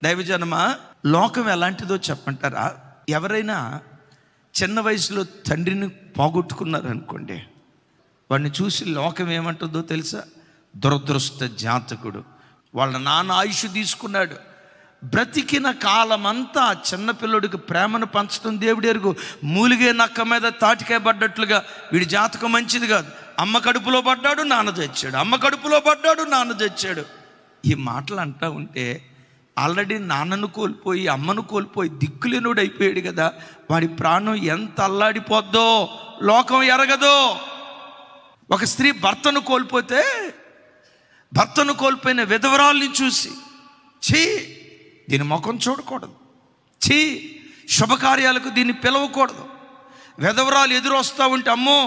దైవజనమా, లోకం ఎలాంటిదో చెప్పంటారా? ఎవరైనా చిన్న వయసులో తండ్రిని పోగొట్టుకున్నారనుకోండి, వాడిని చూసి లోకం ఏమంటుందో తెలుసా? దురదృష్ట జాతకుడు, వాళ్ళ నాన్న ఆయుష్ తీసుకున్నాడు, బ్రతికిన కాలమంతా చిన్నపిల్లడికి ప్రేమను పంచడం దేవుడు ఎరుగు. మూలిగే నక్క మీద తాటికాయ పడ్డట్లుగా వీడి జాతకం మంచిది కాదు. అమ్మ కడుపులో పడ్డాడు, నాన్న తెచ్చాడు, అమ్మ కడుపులో పడ్డాడు, నాన్న తెచ్చాడు. ఈ మాటలు అంటూ ఉంటే ఆల్రెడీ నాన్నను కోల్పోయి అమ్మను కోల్పోయి దిక్కులేనుడు అయిపోయాడు కదా, వాడి ప్రాణం ఎంత అల్లాడిపోద్దో లోకం ఎరగదో. ఒక స్త్రీ భర్తను కోల్పోతే, భర్తను కోల్పోయిన విధవరాల్ని చూసి ఛీ, దీని ముఖం చూడకూడదు, ఛీ, శుభకార్యాలకు దీన్ని పిలవకూడదు. విధవరాలు ఎదురొస్తూ ఉంటే అమ్మో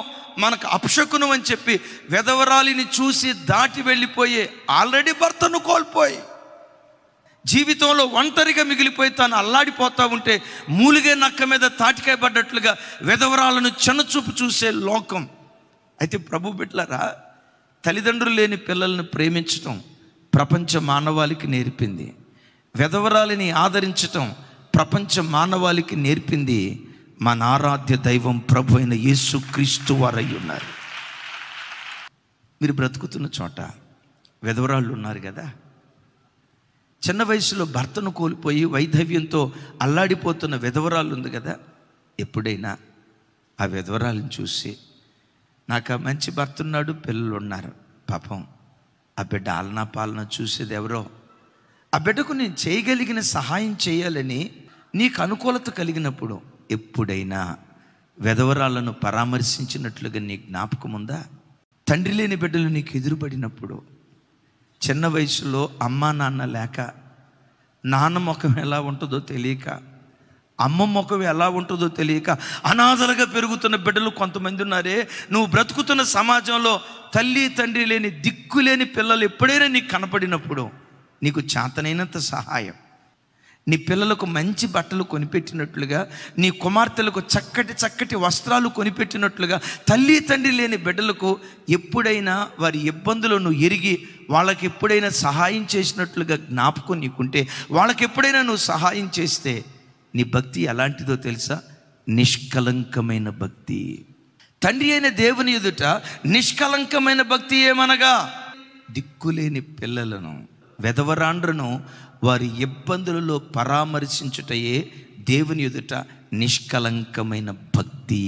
మనకు అపశకునం అని చెప్పి విధవరాలిని చూసి దాటి వెళ్ళిపోయే ఆల్రెడీ భర్తను కోల్పోయి జీవితంలో ఒంటరిగా మిగిలిపోయి తాను అల్లాడిపోతూ ఉంటే మూలిగే నక్క మీద తాటికాయ పడ్డట్లుగా విధవరాలను చిన్నచూపు చూసే లోకం. అయితే ప్రభు బిడ్డలారా, తల్లిదండ్రులు లేని పిల్లల్ని ప్రేమించటం ప్రపంచ మానవాళికి నేర్పింది. విధవరాలిని ఆదరించటం ప్రపంచ మానవాళికి నేర్పింది మన ఆరాధ్య దైవం ప్రభు అయిన యేసుక్రీస్తు వారై ఉన్నారు. మీరు బ్రతుకుతున్న చోట విధవరాళ్ళు ఉన్నారు కదా, చిన్న వయసులో భర్తను కోల్పోయి వైధవ్యంతో అల్లాడిపోతున్న విధవరాలు ఉంది కదా, ఎప్పుడైనా ఆ విధవరాలను చూసి నాకు ఆ మంచి భర్త ఉన్నాడు, పిల్లలు ఉన్నారు, పాపం ఆ బిడ్డ ఆలనా పాలన చూసేది ఎవరో, ఆ బిడ్డకు నేను చేయగలిగిన సహాయం చేయాలని నీకు అనుకూలత కలిగినప్పుడు ఎప్పుడైనా విధవరాలను పరామర్శించినట్లుగా నీ జ్ఞాపకం ఉందా? తండ్రి లేని బిడ్డలు నీకు ఎదురుపడినప్పుడు, చిన్న వయసులో అమ్మా నాన్న లేక, నాన్న ముఖం ఎలా ఉంటుందో తెలియక, అమ్మ ముఖం ఎలా ఉంటుందో తెలియక అనాథలుగా పెరుగుతున్న బిడ్డలు కొంతమంది ఉన్నారే. నువ్వు బ్రతుకుతున్న సమాజంలో తల్లి తండ్రి లేని దిక్కులేని పిల్లలు ఎప్పుడైనా నీకు కనపడినప్పుడు నీకు చేతనైనంత సహాయం, నీ పిల్లలకు మంచి బట్టలు కొనిపెట్టినట్లుగా, నీ కుమార్తెలకు చక్కటి చక్కటి వస్త్రాలు కొనిపెట్టినట్లుగా, తల్లి తండ్రి లేని బిడ్డలకు ఎప్పుడైనా వారి ఇబ్బందులను ఎరిగి వాళ్ళకి ఎప్పుడైనా సహాయం చేసినట్లుగా జ్ఞాపకం నీకుంటే, వాళ్ళకి ఎప్పుడైనా నువ్వు సహాయం చేస్తే నీ భక్తి ఎలాంటిదో తెలుసా? నిష్కలంకమైన భక్తి. తండ్రి అయిన దేవుని ఎదుట నిష్కలంకమైన భక్తి ఏమనగా, దిక్కులేని పిల్లలను, విధవరాండ్రను వారి ఇబ్బందులలో పరామర్శించుటయే దేవుని ఎదుట నిష్కలంకమైన భక్తి.